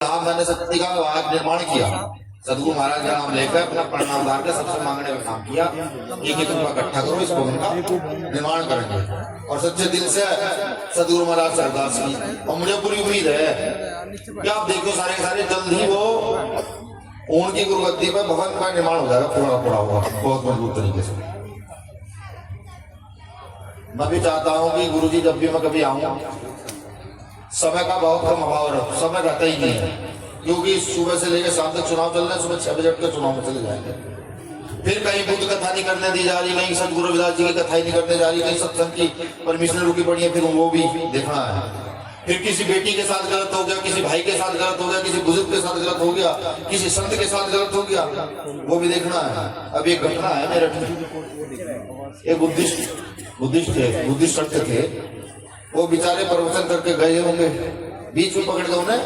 नाम मैंने शक्ति का निर्माण किया। सदगुरु महाराज का नाम लेकर अपना प्रणाम उतार के सबसे मांगने का काम किया। एक एक रुपया इकट्ठा करो, इसको उनका निर्माण करेंगे। और सच्चे दिल से सदगुरु महाराज से अरदास की, और मुझे पूरी उम्मीद है कि आप देखो सारे सारे जल्द ही वो उनकी गुरुगद्दी पर भवन का निर्माण हो जाएगा, पूरा पूरा होगा बहुत मजबूत तरीके से। मैं भी चाहता हूँ कि गुरुजी जब भी मैं कभी आऊँ, समय का बहुत कम अभाव है, समय रहता ही नहीं है, क्योंकि सुबह से लेकर शाम तक चुनाव चल रहे हैं। सुबह 6 बजे के चुनाव में चले जाएंगे, फिर कहीं बुद्ध कथा नहीं करने दी जा रही, कहीं सदगुरु रविदास जी की कथा ही नहीं करने जा रही, कहीं सत्संग की परमिशन रुकी पड़ी है, फिर वो भी देखना है। फिर किसी बेटी के साथ गलत हो गया, किसी भाई के साथ गलत हो गया, किसी बुजुर्ग के साथ गलत हो गया, किसी संत के साथ गलत हो गया, वो भी देखना है। अब एक घटना है मेरठ में, एक बुद्धिस्ट संत थे, वो बेचारे प्रवचन करके गए होंगे, बीच में पकड़ के उन्हें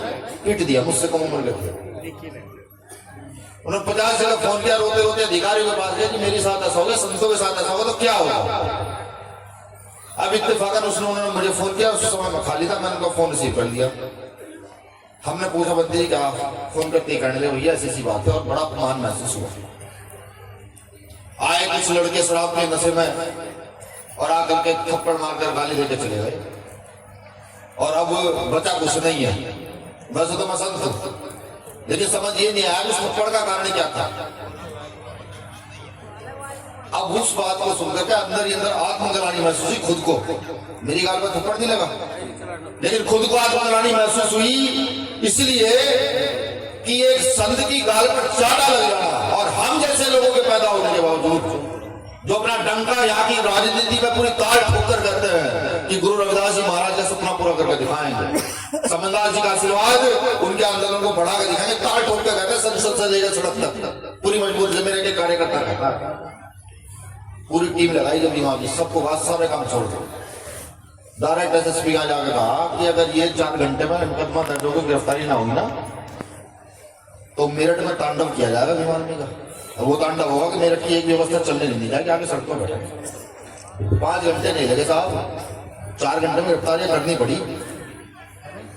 पीट दिया, मुझसे कम उम्र के थे। उन्होंने 50 जगह फोन किया, रोते रोते अधिकारी के पास गए कि मेरे साथ ऐसा हो गया, संतों के साथ ऐसा होगा तो क्या होगा। अब इत्तेफाकन उन्होंने मुझे फोन किया, उस समय मैं खाली था, मैंने उनका फोन रिसीव कर लिया। हमने पूछा बंदे जी क्या फोन करते करने लगे, भैया ऐसी सी बात है, और बड़ा अपमान महसूस हुआ। आए कुछ लड़के शराब के नशे में और आकर के थप्पड़ मारकर गाली देकर चले गए, और अब बचा कुछ नहीं है। वैसे तो मैं संत हूं, लेकिन समझ ये नहीं आया उस थप्पड़ का कारण क्या था। अब उस बात को सुनकर के अंदर ही अंदर आत्मग्लानि महसूस हुई खुद को। मेरी गाल में थप्पड़ नहीं लगा, लेकिन खुद को आत्मग्लानि महसूस हुई, इसलिए कि एक संत की गाल पर चाटा लग रहा, और हम जैसे लोगों के पैदा होने के बावजूद जो अपना डंका यहाँ की राजनीति में पूरी ताल ठोकर कहते हैं कि गुरु रविदास जी महाराज का सपना पूरा करके दिखाएंगे, समझदार जी का आशीर्वाद उनके आंदोलन को बढ़ा कर दिखाएंगे, ताल ठोक कर कहते हैं संसद से लेकर सड़क तक पूरी मजबूत जमीन के कार्यकर्ता कहता है। पूरी टीम लगाई जब दिमागी, सबको बात सारे काम छोड़ दो। डायरेक्ट एसएसपी का जाकर कहा कि अगर ये 4 घंटे में मुकदमा दर्ज होकर गिरफ्तारी ना हुई ना, तो मेरठ में तांडव किया जाएगा भिवानी का। वो तांडव होगा कि मेरठ की एक व्यवस्था चलने नहीं दी जाएगी, आगे सड़क पर बैठे। 5 घंटे नहीं लगे साहब, 4 घंटे में गिरफ्तारी करनी पड़ी।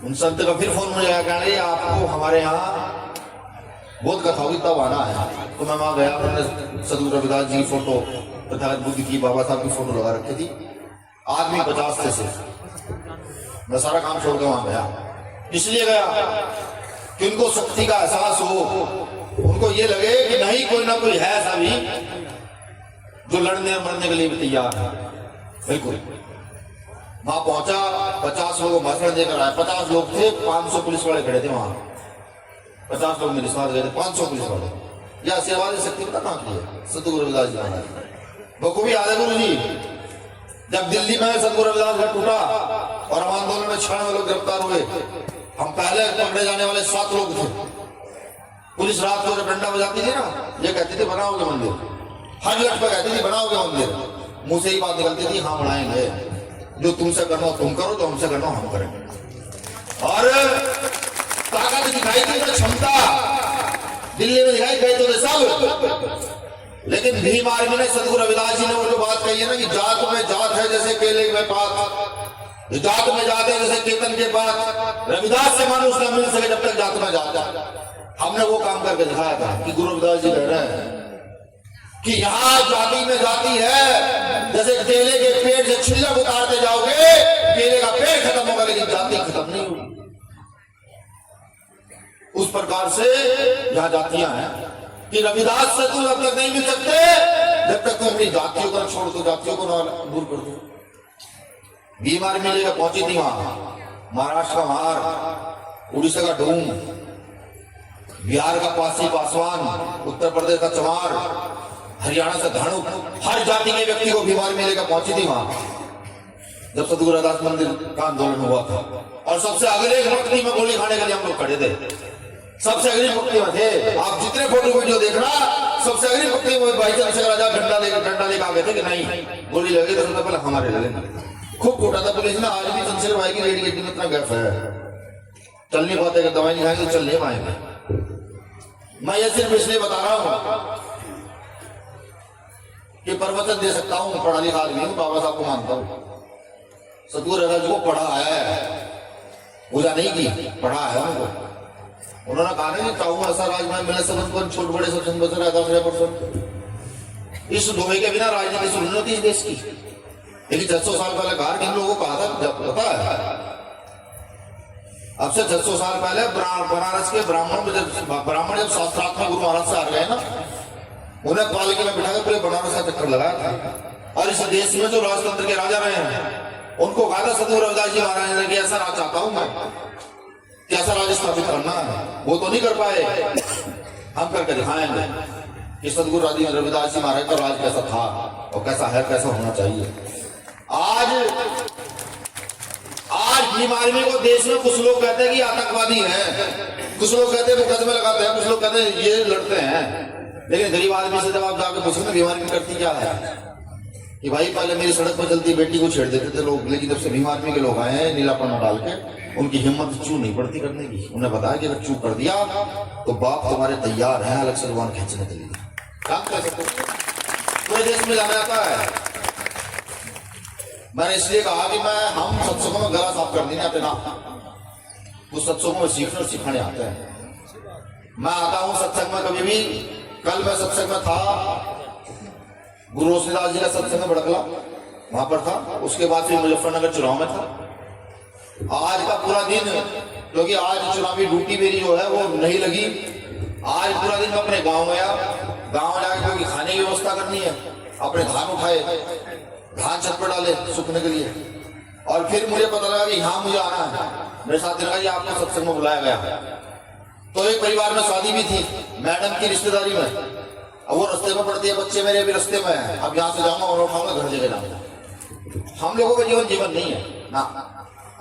उन संत का फिर फोन मुझे आया, कहने आपको हमारे यहाँ बहुत कथा होगी तब आना है। तो मैं वहां गया, उन्होंने सदगुरु रविदास जी की फोटो, प्रथागत बुद्ध की, बाबा साहब की फोटो लगा रखी थी। आदमी 50 थे सिर्फ। मैं सारा काम छोड़कर वहां गया, इसलिए गया कि उनको शक्ति का एहसास हो, उनको ये लगे कि नहीं कोई ना कोई है ऐसा भी जो लड़ने और मरने के लिए भी तैयार है। बिल्कुल वहां पहुंचा, 50 लोगों को भाषण देकर आए। 50 लोग थे, 500 पुलिस वाले खड़े थे वहां। 50 लोग मेरे साथ गए थे, 500 पुलिस वाले। यह सेवा शक्ति का नाम किया सदगुरु रविदास जी महाराज। बखूबी याद है गुरु जी, जब दिल्ली में सदगुरु रविदास घर टूटा और हम आंदोलन में 96 लोग गिरफ्तार हुए, हम पहले पकड़े जाने वाले 7 लोग थे। पुलिस रात को जब डंडा बजाती थी ना, ये कहती थी बनाओगे मंदिर, हर लट पर कहती थी बनाओगे मंदिर, मुंह से ही बात निकलती थी हाँ बनाएंगे, जो तुमसे करना तुम करो, जो हमसे करना हम करेंगे। और ताकत दिखाई थी, क्षमता दिल्ली में दिखाई गई तो सब। लेकिन भीम आर्मी ने, सदगुरु रविदास जी ने वो जो बात कही है ना कि जात में जात है जैसे केले में पात, जात में जात है जैसे केतन के पात, रविदास से मानुष न मिल सके जब तक जात में जात है। हमने वो काम करके दिखाया था कि गुरु रविदास जी कह रहे हैं कि यहाँ जाति में जाति है, जैसे केले के पेड़ से छिलक उतारते जाओगे केले का पेड़ खत्म होगा, लेकिन जाति खत्म नहीं होगी। उस प्रकार से यहाँ जातियां हैं कि रविदास से तुम अब तक नहीं मिल सकते जब तक तुम अपनी जातियों को छोड़ दो, जातियों को दूर कर दो। बीमारी में लेकर पहुंची थी वहां, महाराष्ट्र का मार, उड़ीसा का डूम, बिहार का पासी पासवान, उत्तर प्रदेश का चमार, हरियाणा से धानुक, हर जाति के व्यक्ति को बीमारी में लेकर पहुंची थी वहां जब सदगुरु रविदास मंदिर का आंदोलन हुआ था। और सबसे अगले पंक्ति में गोली खाने के लिए हम लोग खड़े थे, सबसे अगली पंक्ति में थे। आप जितने फोटो वीडियो देखना, सबसे अगली पंक्ति में भाई चंद्रशेखर आजाद डंडा लेकर आ गए थे कि नहीं गोली लगे तो पहले हमारे लगे। खूब कूटा था पुलिस ने। आज भी चंद्रशेखर भाई की रेडी में इतना गैप है, चल नहीं पाते, दवाई नहीं खाएंगे तो चल नहीं पाएंगे। मैं ये सिर्फ इसलिए बता रहा हूं कि प्रवचन दे सकता हूं, पढ़ा लिखा आदमी हूं, बाबा साहब को मानता हूं, सदगुरु रविदास जी को पढ़ा है, पूजा नहीं की, पढ़ा है उनको। उन्होंने कहा ना कि चाहूँ ऐसा राज मैं मिले सबन छोट बड़े सब संग बच रहा 10,000%। इस दोहे के बिना राजनीति शुरू नहीं होती इस देश की। लेकिन 600 साल पहले बाहर किन लोगों को कहा था पता है? अब से 600 साल पहले बनारस के ब्राह्मण जब शास्त्रात्मक गुरु महाराज से आ गए ना, उन्हें पालकी में बिठाकर पूरे बनारस का चक्कर लगाया था। और इस देश में जो राजतंत्र के राजा रहे हैं उनको कहा था सदगुरु रविदास जी महाराज ने कि ऐसा राज चाहता हूं मैं, कैसा राज स्थापित करना है। वो तो नहीं कर पाए, हम करके दिखाएंगे कि सदगुरु रविदास जी महाराज का राज कैसा था और कैसा है, कैसा होना चाहिए। आज भीम आर्मी को देश में कुछ लोग कहते हैं कि आतंकवादी हैं, कुछ लोग कहते हैं मुकदमे लगाते हैं, कुछ लोग कहते हैं ये लड़ते हैं। लेकिन गरीब आदमी से जब आप जाकर पूछेंगे भीम आर्मी करती क्या है, कि भाई पहले मेरी सड़क पर चलती बेटी को छेड़ देते थे लोग, लेकिन जब से भीम आर्मी के लोग आए हैं नीलापन डाल के, उनकी हिम्मत चू नहीं पड़ती करने की। उन्हें बताया कि अगर चू कर दिया तो बाप तुम्हारे तैयार हैं अलग से जुबान खींचने के लिए। काम कर सकते पूरे देश में जाना जाता है। मैंने इसलिए कहा कि हम सत्संगों में गला साफ कर देने आते ना, तो सत्संगों में सीखने और सिखाने आते हैं। मैं आता हूं सत्संग में कभी भी। कल मैं सत्संग में था, गुरु रोशनीदास जी का सत्संग में बड़कला वहां पर था। उसके बाद फिर मुजफ्फरनगर चुनाव में था। आज का पूरा दिन, क्योंकि आज चुनावी ड्यूटी मेरी जो है वो नहीं लगी, आज पूरा दिन मैं अपने गांव गया। गांव जाकर क्योंकि खाने की व्यवस्था करनी है, अपने धान उठाए, धान छत पर डाले सूखने के लिए। और फिर मुझे पता लगा कि यहाँ मुझे आना है। मेरे साथ लगा कि आपको सत्संग में बुलाया गया। तो एक परिवार में शादी भी थी, मैडम की रिश्तेदारी में। अब वो रास्ते में पड़ती है, बच्चे मेरे भी रास्ते में है। अब यहाँ से जाऊंगा और उठाऊंगा, घर जगह जाऊंगा। हम लोगों का जीवन नहीं है ना।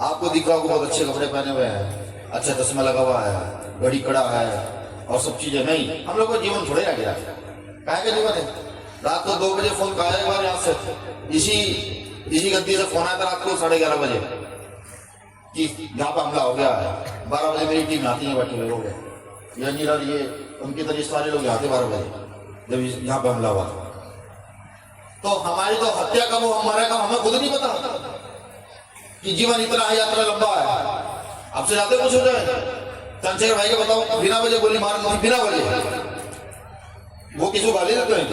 आपको दिख रहा होगा बहुत अच्छे कपड़े पहने हुए हैं, अच्छा चश्मा लगा हुआ है, घड़ी कड़ा है और सब चीजें। नहीं, हम लोग का जीवन थोड़े रह गया। कहा का जीवन है? रात को 2 बजे फोन कहा एक बार यहाँ से, इसी गद्दी से फोन आया था रात को 11:30 बजे कि यहाँ पर हमला हो गया है। 12 बजे मेरी टीम आती है, बैठे हुए लोग ये उनके तरीके सारे लोग आते 12 बजे जब यहाँ पर हमला हुआ। तो हमारी तो हत्या कब हो, हमारा कब, हमें खुद नहीं पता कि जीवन इतना है, यात्रा लंबा है। आपसे जाते कुछ हो जाए, चंद्रशेखर भाई के बताओ, बिना वजह गोली मार दी, बिना वजह। वो किसी को गाली देते हैं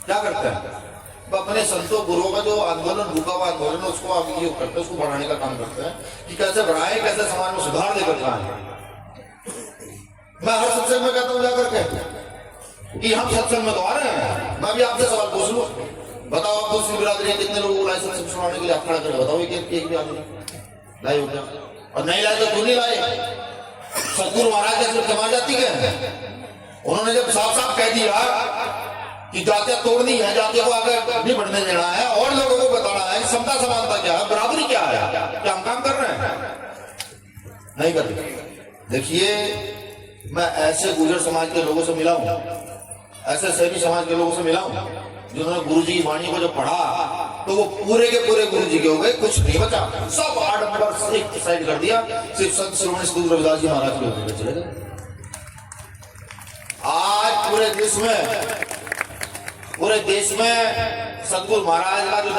क्या करते हैं? अपने संतों गुरुओं का जो आंदोलन, रुका हुआ आंदोलन, उसको आगे करते हैं, उसको बढ़ाने का काम करते हैं कि कैसे बढ़ाएं, कैसे समाज में सुधार लेकर आए। मैं हर सत्संग में कहता हूँ जाकर के कि हम सत्संग में तो आ रहे हैं। मैं भी आपसे सवाल पूछ लूं, बताओ आप दूसरी बिरादरी कितने लोगों को लाए सत्संग सुनाने के लिए? आप खड़ा करके बताओ एक भी आदमी लाए हो क्या? और नहीं लाए तो क्यों नहीं लाए? सतगुरु महाराज के जमा जाती है। उन्होंने जब साफ साफ कह दिया कि जातियां तोड़नी है, जातियों को आगे नहीं बढ़ने देना है और लोगों को बताना है समता समानता क्या है, बराबरी क्या है, क्या हम काम कर रहे हैं? नहीं कर रहे। देखिए, मैं ऐसे गुर्जर समाज के लोगों से मिला हूं, ऐसे सैनी समाज के लोगों से मिला हूं जिन्होंने गुरु जी की वाणी को जब पढ़ा तो वो पूरे के पूरे गुरु जी के हो गए, कुछ नहीं बचा। सब आडंबर से साइड कर दिया, सिर्फ संत श्रीमणी सदगुरु रविदास जी महाराज के होकर चले गए। आज पूरे देश में सदगुरु महाराज का जो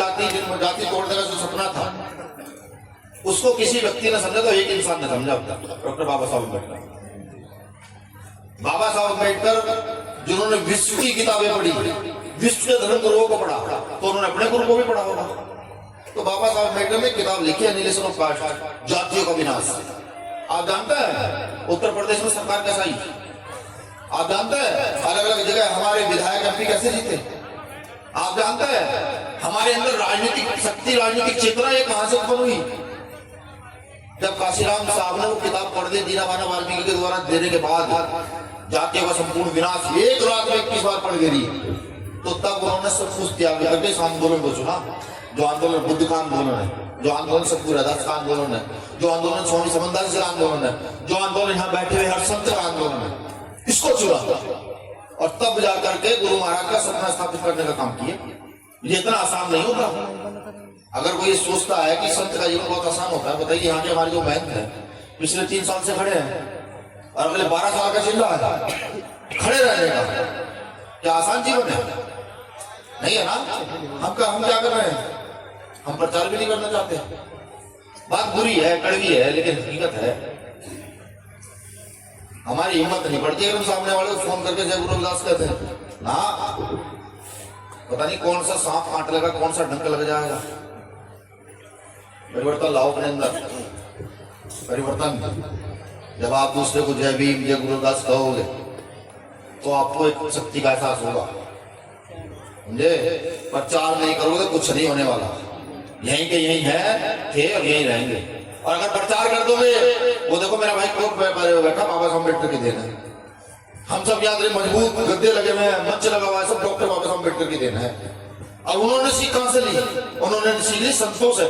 जाति तोड़ने का जो सपना था, उसको किसी व्यक्ति ने समझा तो एक इंसान ने समझा होता, डॉक्टर बाबा साहब अम्बेडकर। बाबा साहब अम्बेडकर जिन्होंने विश्व की किताबें पढ़ी, विश्व के धर्म गुरुओं को पढ़ा, तो उन्होंने अपने गुरु को भी पढ़ा होगा। तो बाबा साहब अम्बेडकर ने किताब लिखी है एनिहिलेशन ऑफ कास्ट, जातियों का विनाश। आप जानते हैं उत्तर प्रदेश में सरकार कैसा आई? आप जानते हैं अलग अलग जगह हमारे विधायक एमपी कैसे जीते? आप जानते हैं हमारे अंदर राजनीतिक शक्ति, राजनीतिक चेतना ये कहां से उत्पन्न हुई? जब काशीराम साहब ने वो किताब पढ़ दी दीनाबाना वाल्मीकि के द्वारा देने के बाद, जातियों का संपूर्ण विनाश एक रात में 21 बार पढ़ गई, तो तब उन्होंने सब कुछ त्याग करके इस आंदोलन को चुना। जो आंदोलन बुद्ध का आंदोलन है, जो आंदोलन सतगुरु रविदास का आंदोलन है, जो आंदोलन स्वामी समंदास का आंदोलन है, जो आंदोलन यहाँ बैठे हुए हर संत का आंदोलन है, इसको चुना और तब जाकर के गुरु महाराज का सपना स्थापित करने का काम किया। ये इतना आसान नहीं होता। अगर कोई सोचता है कि संत का जीवन बहुत आसान होता है, बताइए यहाँ के हमारे जो महंत है पिछले 3 साल से खड़े हैं और अगले 12 साल का चिल रहा है खड़े रहने का, क्या आसान जीवन है? नहीं है ना। हम क्या कर रहे हैं? हम प्रचार भी नहीं करना चाहते। बात बुरी है, कड़वी है, लेकिन हकीकत है। हमारी हिम्मत नहीं पड़ती अगर हम सामने वाले को फोन करके जय गुरु रविदास कहते हैं ना, पता नहीं कौन सा सांप काट लेगा, कौन सा डंक लग जाएगा। परिवर्तन लाओ अपने अंदर, परिवर्तन। जब आप दूसरे को जय भीम जय गुरु रविदास कहोगे तो आपको एक शक्ति का एहसास होगा, समझे। प्रचार नहीं करोगे तो कुछ नहीं होने वाला, यहीं के यहीं है थे और यहीं रहेंगे। और अगर प्रचार कर दोगे, वो देखो मेरा भाई कोर्ट पे बैठा, बाबा साहब अम्बेडकर की देन है। हम सब याद रहे, मजबूत गद्दे लगे हुए हैं, मंच लगा हुआ है, सब डॉक्टर बाबा साहब अम्बेडकर की देन है। और उन्होंने सीख कहां से ली? उन्होंने सीख ली संतों से।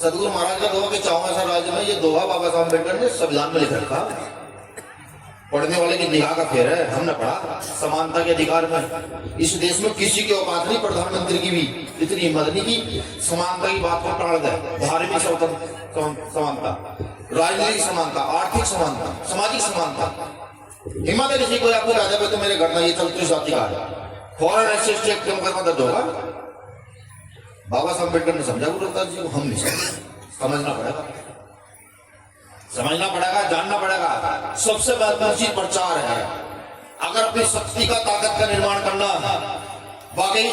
सदगुरु महाराज का दोहा के 54वें राज्य में, ये दोहा बाबा साहब अम्बेडकर ने संविधान में लिख रखा। पढ़ने वाले की निगाह का फेर है, हमने पढ़ा समानता के अधिकार में। इस देश में किसी की औकात नहीं, प्रधानमंत्री की भी इतनी हिम्मत नहीं कि समानता की बात को टाल दे। धार्मिक समानता, राजनीतिक समानता, आर्थिक समानता, सामाजिक समानता, हिम्मत है किसी को आपको कहते हैं तो मेरे घर में ये चलती जाति का है, फॉरेन एक्सचेंज चेक के मुकदमा दर्ज होगा। बाबा साहब अम्बेडकर ने समझा गुरु रविदास जी को, हम नहीं समझना पड़ेगा, समझना पड़ेगा, जानना पड़ेगा। सबसे महत्वपूर्ण चीज प्रचार है। अगर अपनी शक्ति का, ताकत का निर्माण करना, वाकई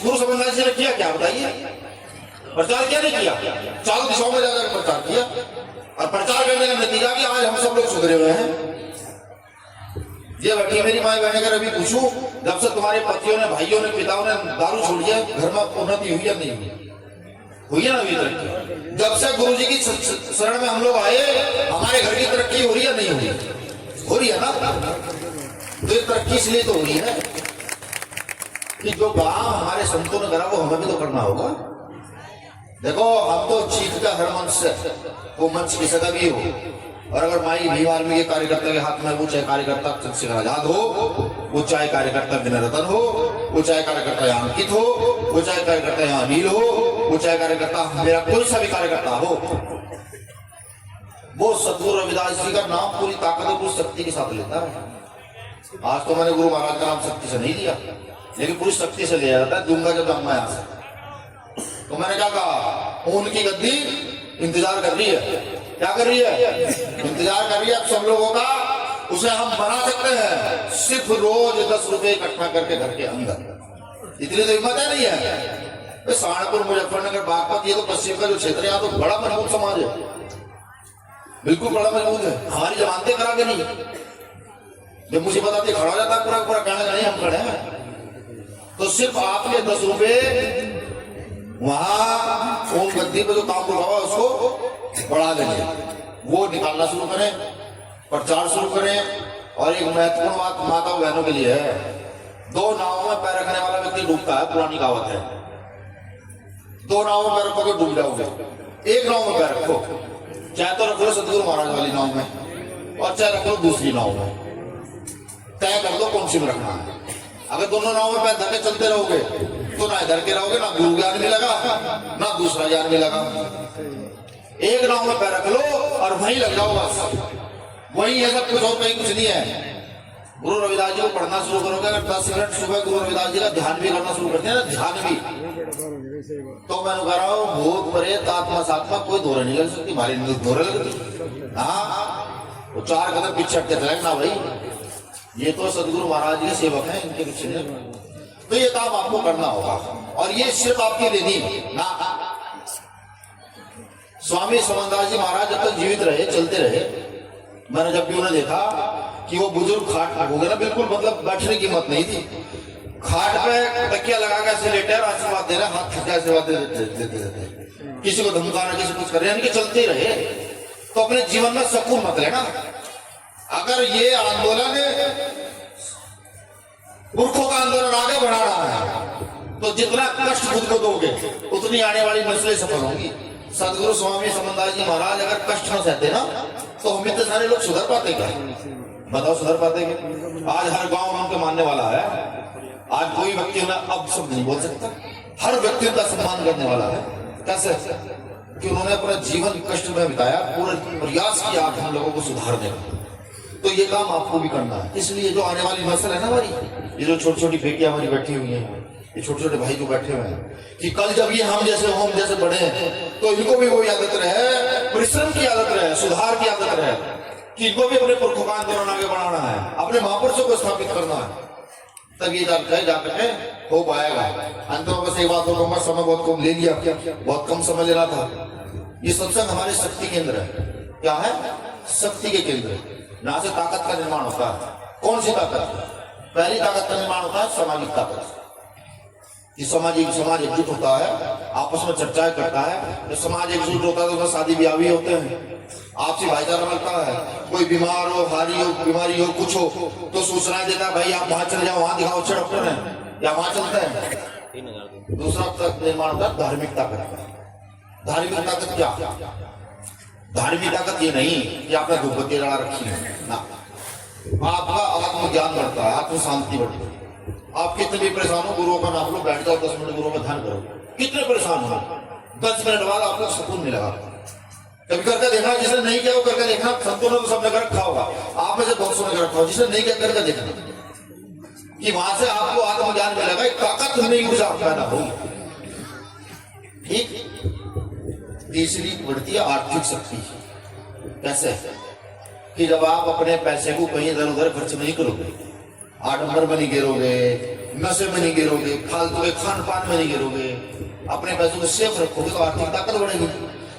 गुरु समझदार जी ने किया क्या बताइए? प्रचार क्या नहीं किया? चारों दिशाओं में जाकर प्रचार किया, और प्रचार करने का नतीजा कि आज हम सब लोग सुधरे हुए हैं। ये बैठी मेरी माए बहने का अभी पूछूं, जब से तुम्हारे पतियों ने, भाइयों ने, पिताओं ने दारू छोड़ दिया, घर में उन्नति हुई या नहीं हुई? हुई है ना अभी तरक्की? जब से गुरु जी की शरण में हम लोग आए, हमारे घर की तरक्की हो रही है नहीं हो रही? हो रही है ना। तो ये तरक्की इसलिए तो हो रही है कि जो काम हमारे संतों ने करा वो हमें भी तो करना होगा। देखो, हम तो चीख का हर मंच से, वो मंच की सदा भी हो। और अगर माई भीम आर्मी के कार्यकर्ता के हाथ में, वो चाहे कार्यकर्ता चंद्रशेखर आजाद हो, वो चाहे कार्यकर्ता विनय रतन हो, वो चाहे कार्यकर्ता यहाँ अंकित हो, वो चाहे कार्यकर्ता यहाँ अनिल हो, वो चाहे कार्यकर्ता मेरा कोई सा भी कार्यकर्ता हो, वो सदगुरु रविदास जी का नाम पूरी ताकत और पूरी शक्ति के साथ लेता है। आज तो मैंने गुरु महाराज का नाम शक्ति से नहीं लिया, लेकिन पूरी शक्ति से लिया जाता है। दूंगा जब जाऊंगा यहाँ से। तो मैंने क्या कहा, उनकी गद्दी इंतजार कर रही है। क्या कर रही है? इंतजार कर रही है अब सब लोगों का। उसे हम बना सकते हैं सिर्फ रोज 10 रुपए इकट्ठा करके घर के अंदर। इतनी तो हिम्मत है नहीं है। सहारनपुर, मुजफ्फरनगर, बागपत, ये तो पश्चिम का जो क्षेत्र है, यहाँ तो बड़ा मजबूत समाज है, बिल्कुल बड़ा मजबूत है। हमारी जमानतें करा के नहीं, जब मुसीबत आती खड़ा हो जाता है पूरा पूरा, कहने नहीं हम खड़े हैं। तो सिर्फ आपके 10 रुपए वहां उन गद्दी पे जो काम रुका हुआ उसको बढ़ा देंगे, वो निकालना शुरू करें, प्रचार शुरू करें। और एक महत्वपूर्ण बात माता बहनों के लिए है, 2 नावों में पैर रखने वाला व्यक्ति डूबता है, पुरानी कहावत है। 2 नावों में पैर रखोगे डूब जाओगे, एक नाव में पैर रखो, चाहे तो रख लो सदगुरु महाराज वाली नाव में, और चाहे रख लो दूसरी नाव में। तय कर दो कौन सी में रखना है। अगर दोनों नाव में पैर धर के चलते रहोगे तो ना इधर के रहोगे, ना गुरु ज्ञान मिलेगा, ना दूसरा ज्ञान मिलेगा। एक नाव में पैर रख लो और वहीं लग जाओ, बस वही है सब कुछ, और कहीं कुछ नहीं है। गुरु रविदास जी को पढ़ना शुरू करोगे, अगर 10 मिनट सुबह गुरु रविदास जी का ध्यान भी करना शुरू करते हैं ना, ध्यान भी, तो मैं कह रहा हूँ भूत प्रेत आत्मा सात्मा कोई दौरे नहीं लग सकती, हमारी दौरे लगती। हाँ, वो 4 कदम पीछे हटते थे ना भाई, ये तो सदगुरु महाराज के सेवक हैं, इनके पीछे। तो ये काम आपको करना होगा, और ये सिर्फ आपके लिए नहीं ना। स्वामी समनदास जी महाराज जब तक जीवित रहे, चलते रहे, मैंने जब भी उन्हें देखा कि वो बुजुर्ग खाट हो गए ना, बिल्कुल मतलब बैठने की हिम्मत नहीं थी, खाट पे तकिया लगा के ऐसे लेटे और आशीर्वाद दे रहे, हाथ खींच के आशीर्वाद देते, किसी को धमकाना, किसी कुछ कर रहे, यानी कि चलते रहे। तो अपने जीवन में सुकून मत लेना। अगर ये आंदोलन पुरखों का आंदोलन आगे बढ़ा रहा है, तो जितना कष्ट खुद को दोगे उतनी आने वाली नस्लें सफल होंगी। सदगुरु स्वामी समनदास जी महाराज अगर कष्ट न सहते ना, तो हम इतने सारे लोग सुधर पाते क्या? बताओ, सुधर पाते क्या? आज हर गांव में उनके मानने वाला है। आज कोई व्यक्ति उन्हें अब शब्द नहीं बोल सकता, हर व्यक्ति उनका सम्मान करने वाला है। कैसे? कि उन्होंने अपना जीवन कष्ट में बिताया, पूरा प्रयास किया हम लोगों को सुधारने का। तो ये काम आपको भी करना है। इसलिए जो आने वाली नस्ल है ना हमारी, ये जो छोटी छोटी बेटियां हमारी बैठी हुई हैं, ये छोटे छोटे भाई जो बैठे हुए हैं, कि कल जब ये हम जैसे बढ़े तो इनको भी वो आदत रहे परिश्रम की आदत रहे, सुधार की आदत रहे, कि इनको भी अपने पुरखों का आंदोलन आगे बढ़ाना है, अपने महापुरुषों को स्थापित करना है, तब ये जाकर के हो पाएगा। अंत में बस एक बात कहूंगा, समय बहुत कम ले लिया, बहुत कम समय लेना था। ये सत्संग हमारे शक्ति केंद्र है। क्या है? शक्ति के केंद्र। यहाँ से ताकत का निर्माण होता है। कौन सी ताकत? पहली ताकत का निर्माण होता है सामाजिक ताकत। समाज एकजुट होता है, आपस में चर्चाएं करता है। जब समाज एकजुट होता है तो उसमें शादी ब्याह भी होते हैं, आपसी भाईचारा मिलता है। कोई बीमार हो, हारी हो, बीमारी हो, कुछ हो तो सूचना देता है, भाई आप वहां चले जाओ, वहां दिखाओ, अच्छे डॉक्टर हैं, या वहां चलते हैं। दूसरा तक निर्माण होता है धार्मिक ताकत। धार्मिक ताकत क्या? धार्मिक ताकत ये नहीं कि आपने धूपबत्ती लगा रखी है ना, आपका आत्मज्ञान बढ़ता है, आत्म शांति बढ़ती है। आप कितने भी परेशान हो, गुरुओं का नाम लो, बैठ जाओ 10 मिनट गुरुओं का ध्यान करो। कितने परेशान हो, 10 मिनट बाद आपको सुकून मिलेगा। कभी करके देखना, जिसने नहीं किया वो करके देखना। संतों ने तो सबने कर रखा होगा, आप में से बहुत सुने कर रखा हो, जिसने नहीं किया करके देखना कि वहां से आपको आत्मज्ञान मिलेगा, एक ताकत नहीं कुछ आप पैदा होगी। ठीक। तीसरी बढ़ती है आर्थिक शक्ति। कैसे? कि जब आप अपने पैसे को कहीं इधर उधर खर्च नहीं करोगे, आडंबर में नहीं गिरोगे, नशे में नहीं गिरोगे, फालतू के खान पान में नहीं गिरोगे, अपने पैसों को सेफ रखोगे तो आर्थिक ताकत बढ़ेगी।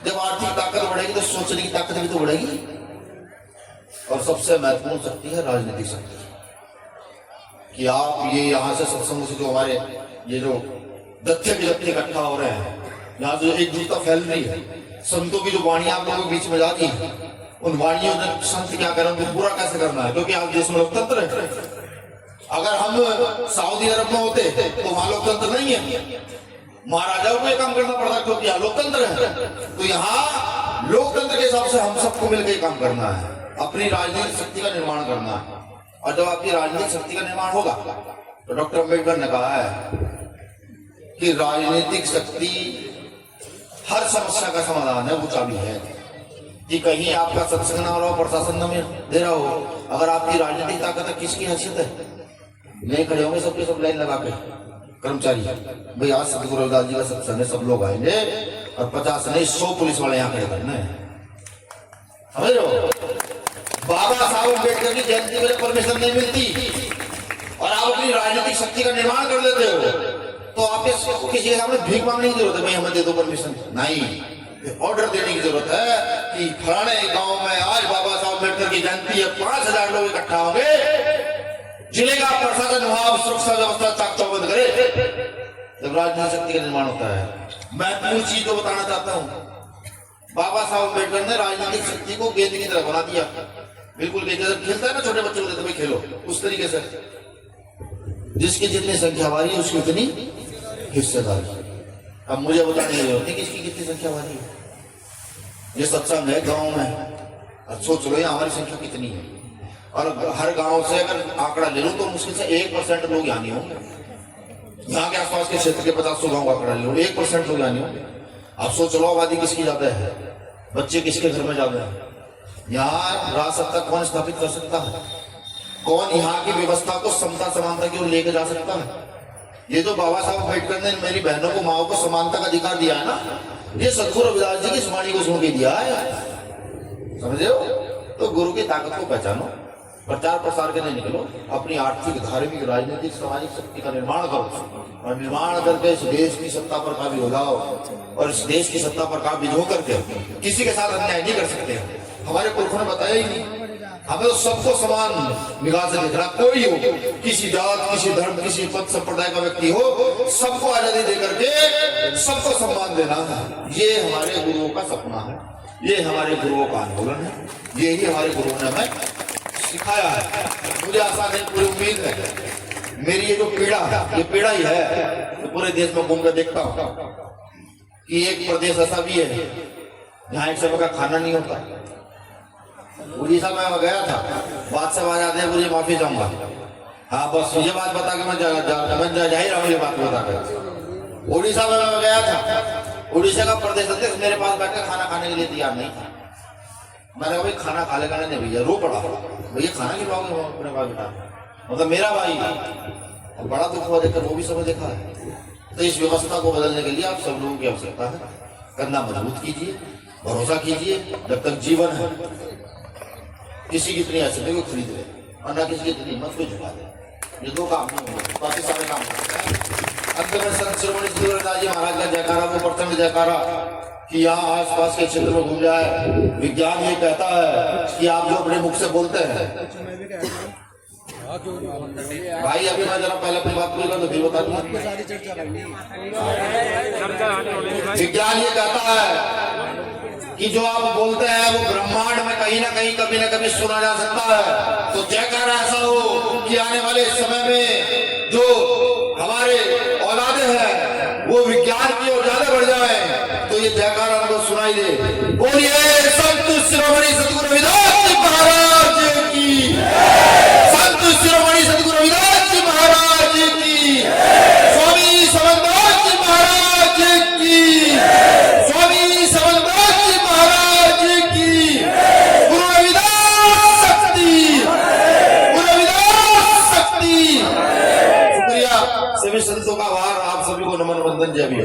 जब आर्थिक ताकत बढ़ेगी तो सोचने की ताकत भी तो बढ़ेगी। और सबसे महत्वपूर्ण शक्ति है राजनीतिक शक्ति। कि आप ये यहाँ से सत्संग से जो हमारे ये जो दत्थे विदत्थे इकट्ठा हो रहे हैं, यहाँ जो एकजुटता फैल रही है, संतों की जो वाणियां आप लोगों के बीच में जाती है, उन वाणियों ने संत क्या करें, उनको पूरा कैसे करना है। क्योंकि आज देश में लोकतंत्र है। अगर हम सऊदी अरब में होते तो वहां लोकतंत्र नहीं है, महाराजाओं को काम करना पड़ता, क्योंकि यहाँ लोकतंत्र है। तो यहाँ लोकतंत्र के हिसाब से हम सबको मिलकर काम करना है, अपनी राजनीतिक शक्ति का निर्माण करना है। और जब आपकी राजनीतिक शक्ति का निर्माण होगा तो डॉक्टर अम्बेडकर ने कहा है कि राजनीतिक शक्ति हर समस्या का समाधान है, वो चाबी है। कि कहीं आपका सत्संग ना हो रहा हो, प्रशासन न दे रहा हो, अगर आपकी राजनीतिक ताकत है, किसकी हैसियत है? नहीं खड़े होंगे सबके सब लाइन लगा के कर्मचारी, भाई आज सतगुरु रविदास जी का सत्संग है, सब लोग आएंगे, और 50 नहीं 100 पुलिस वाले यहाँ खड़े करने। समझ रहे हो? बाबा साहब अम्बेडकर की जयंती में परमिशन नहीं मिलती और आप अपनी राजनीतिक शक्ति का निर्माण कर लेते हो, तो आपके किसी के सामने भीख मांगने की जरूरत है, भाई हमें दे दो परमिशन। नहीं, ऑर्डर देने की जरूरत है कि फलाने गांव में आज बाबा साहब अम्बेडकर की जयंती है, 5000 लोग इकट्ठा होंगे, जिले का प्रशासन वहां सुरक्षा व्यवस्था चाक चौबंद करे। जब राजनीतिक शक्ति का निर्माण होता है। मैं पूरी चीज को बताना चाहता हूँ, बाबा साहब अम्बेडकर ने राजनीतिक शक्ति को गेंद की तरह बना दिया। बिल्कुल गेंद जब खेलता है ना, छोटे बच्चों को देते भाई खेलो, उस तरीके से जिसकी जितनी संख्या वाली है उसकी उतनी हिस्सेदारी। अब मुझे बताने की जरूरत नहीं कि इसकी कितनी संख्या वाली है। ये सत्संग है गांव में, अब सोच लो यहाँ हमारी संख्या कितनी है, और हर गांव से अगर आंकड़ा ले लो तो मुश्किल से 1% लोग यहाँ नहीं होंगे। यहाँ के आसपास के क्षेत्र के 50 गांव का आंकड़ा ले लो, 1% लोग यहाँ नहीं होंगे। अब सोच लो आबादी किसकी ज्यादा है, बच्चे किसके घर में ज्यादा है, यहाँ राज सत्ता कौन स्थापित कर सकता है, कौन यहाँ की व्यवस्था को समता समानता की ओर लेकर जा सकता है। ये तो बाबा साहब अम्बेडकर ने मेरी बहनों को माओ को समानता का अधिकार दिया है ना, ये सतगुरु रविदास जी की वाणी को सुन के दिया है। समझे हो? तो गुरु की ताकत को पहचानो, प्रचार प्रसार के लिए निकलो, अपनी आर्थिक धार्मिक राजनीतिक सामाजिक शक्ति का निर्माण करो, और निर्माण करके इस देश की सत्ता पर काबिज हो जाओ, और इस देश की सत्ता पर काबिज हो करके किसी के साथ अन्याय नहीं कर सकते। हमारे पुरखों ने बताया ही नहीं, हमें तो सबको समान निगाह से देखना, कोई हो, किसी जात, किसी धर्म, किसी पद संप्रदाय का व्यक्ति हो, सबको आजादी दे करके सबको सम्मान देना है। ये हमारे गुरुओं का सपना है, ये हमारे गुरुओं का आंदोलन है, यही हमारे गुरुओं ने हमें सिखाया है। मुझे आशा नहीं, पूरी उम्मीद है, मेरी ये जो पीड़ा है, ये पीड़ा ही है। तो पूरे देश में घूम कर देखता हूँ कि एक प्रदेश ऐसा भी है जहाँ एक समय का खाना नहीं होता। उड़ीसा में गया था, बात से बात आते हैं, मुझे माफी चाहूंगा। हाँ बस ये बात बता के मैं जा ही रहा हूँ, ये बात बता कर। उड़ीसा में मैं गया था, उड़ीसा का प्रदेश अध्यक्ष मेरे पास बैठकर खाना खाने के लिए तैयार नहीं था। मैंने कहा भाई खाना खा लेगा नहीं, भैया रो पड़ा, भैया खाना खिलाओगे अपने पास बेटा, मतलब मेरा भाई। और बड़ा दुख हुआ देखकर, वो भी समय देखा है। तो इस व्यवस्था को बदलने के लिए आप सब लोगों की आवश्यकता है, कंधा मजबूत कीजिए, भरोसा कीजिए, जब तक जीवन है किसी की इतनी हैसियत नहीं को खरीद ले और ना किसी की इतनी हिम्मत को झुका दे। ये दो काम नहीं होंगे, बाकी सारे काम होंगे। अंत में संत शिरोमणि सद्गुरुदास जी महाराज का जयकारा, वो प्रचंड जयकारा कि यहाँ आसपास के क्षेत्र में घूम जाए। विज्ञान ये कहता है कि आप जो अपने मुख से बोलते हैं, भाई अभी मैं जरा पहले अपनी बात बोलूंगा तो फिर बता दूंगा। विज्ञान ये कहता है कि जो आप बोलते हैं वो ब्रह्मांड में कहीं ना कहीं कभी ना कभी सुना जा सकता है। तो जयकारा ऐसा हो कि आने वाले समय में जो हमारे औलादे हैं वो विज्ञान की ओर ज्यादा बढ़ जाए, तो ये जयकारा हमको सुनाई दे। बोलिए संत शिरोमणि सद्गुरु रविदास जी महाराज की, संत शिरोमणि सद्गुरु रविदास जी महाराज की, स्वामी समन्दास जी महाराज की, स्वामी समन्दास जी महाराज की। गुरु रविदास शक्ति, गुरु रविदास शक्ति। शुक्रिया सभी संतों का आभार। आप सभी को नमन वंदन, जय भी।